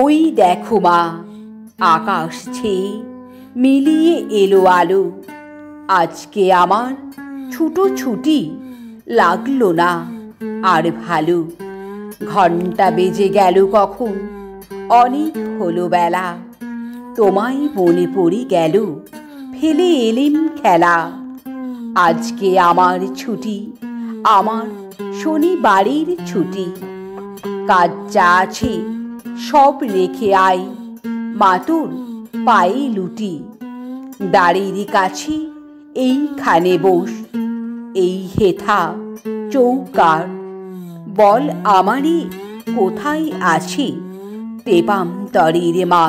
ওই দেখো মা, আকাশ ছেয়ে মিলিয়ে এলো আলো। আজকে আমার ছুটোছুটি লাগলো না আর ভালো। ঘণ্টা বেজে গেল কখন, অনেক হলো বেলা। তোমায় মনে পড়ে গেল, ফেলে এলেম খেলা। আজকে আমার ছুটি, আমার শনিবারের ছুটি। কাজ যা আছে সব রেখে আই, মা তোর পায়ে লুটি। দাঁড়ির কাছে এইখানে বস, এই হেথা চৌকার। বল আমারই কোথায় আছে তেপান্তরের মা।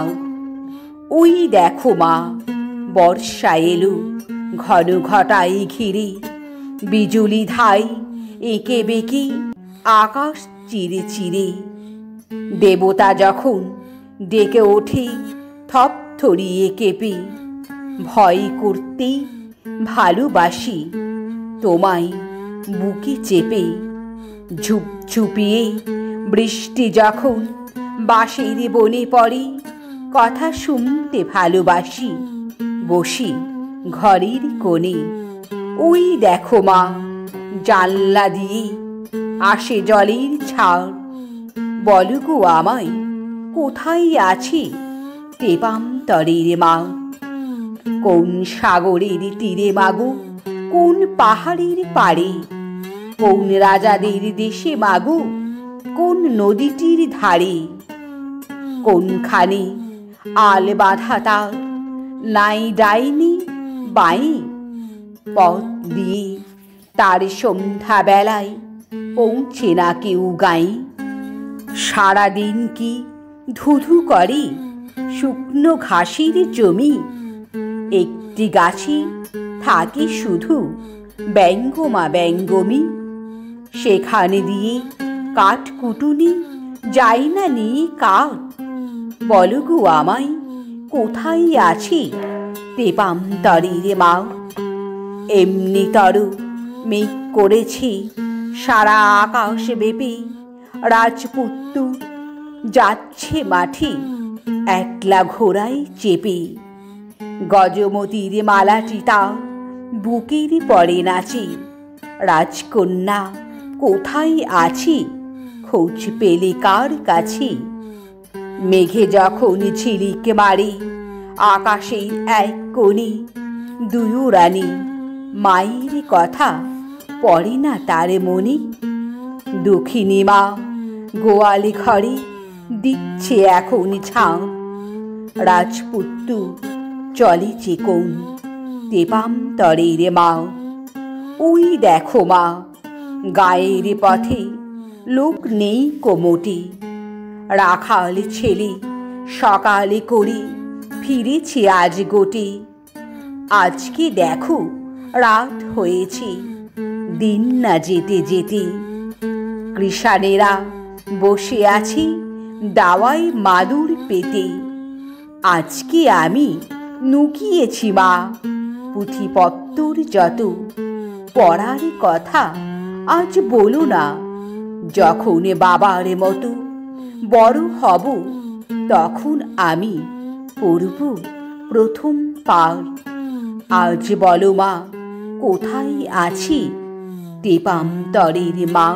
ওই দেখো মা, বর্ষা এলো ঘন ঘটাই ঘিরে। বিজুলি ধাই এঁকে বেঁকে আকাশ চিরে চিরে। দেবতা যখন ডেকে ওঠে থপথরিয়ে কেঁপে। ভয় করতে ভালোবাসি তোমায় বুকে চেপে। ঝুপঝুপিয়ে বৃষ্টি যখন বাঁশের বনে পড়ে। কথা শুনতে ভালোবাসি বসি ঘরের কোণে। ওই দেখো মা, জানলা দিয়ে আসে জলের ছাড়। বলো গো আমায় কোথায় আছে তেপান্তরের মা। কোন সাগরের তীরে মাগো, কোন পাহাড়ের পাড়ে। কোন রাজাদের দেশে মাগো, কোন নদীটির ধারে। কোনখানে আল বাঁধা তার, নাই ডাইনি বাই। পথ দিয়ে তার সন্ধ্যা বেলায় পৌঁছে না কেউ গাই। সারাদিন কি ধুধু করে শুকনো ঘাসের জমি। একটি গাছে থাকে শুধু ব্যঙ্গমা ব্যঙ্গমি। সেখানে দিয়ে কাঠকুটুনি যাই না নিয়ে কাঠ। বলো গো আমায় কোথায় আছে তেপান্তরের মা। এমনি তর মেঘ করেছে সারা আকাশ বেপে। রাজপুত্র যাচ্ছে মাঠে একলা ঘোড়ায় চেপে। গজমতির মালাটি তার বুকের পরে নাচে। রাজকন্যা কোথায় আছে খোঁজ পেলে কার কাছে। মেঘে যখন ঝিলিক মারে আকাশের এক কোণে। দুয়ো রানী মায়ের কথা পড়ে না তার মনে। দক্ষিণী মা গোয়ালে ঘরে দিচ্ছে এখন ঝাঁপ। রাজপুত্র চলেছে কোন তেপান্তরের মা। ওই দেখো মা, গায়ের পথে লোক নেই কোমোটে। রাখাল ছেলে সকালে করে ফিরেছে আজ গোটে। আজকে দেখো রাত হয়েছে, দিন না যেতে যেতে। কৃষাণেরা বসে আছে দাওয়ায় মাদুর পেতে। আজকে আমি নুকিয়েছি মা পুঁথিপত্তর যত। পড়ার কথা আজ বলো না, যখন বাবার মতো বড় হব তখন আমি পড়ব প্রথম পাঠ। আজ বলো মা কোথায় আছি তেপান্তরের মা।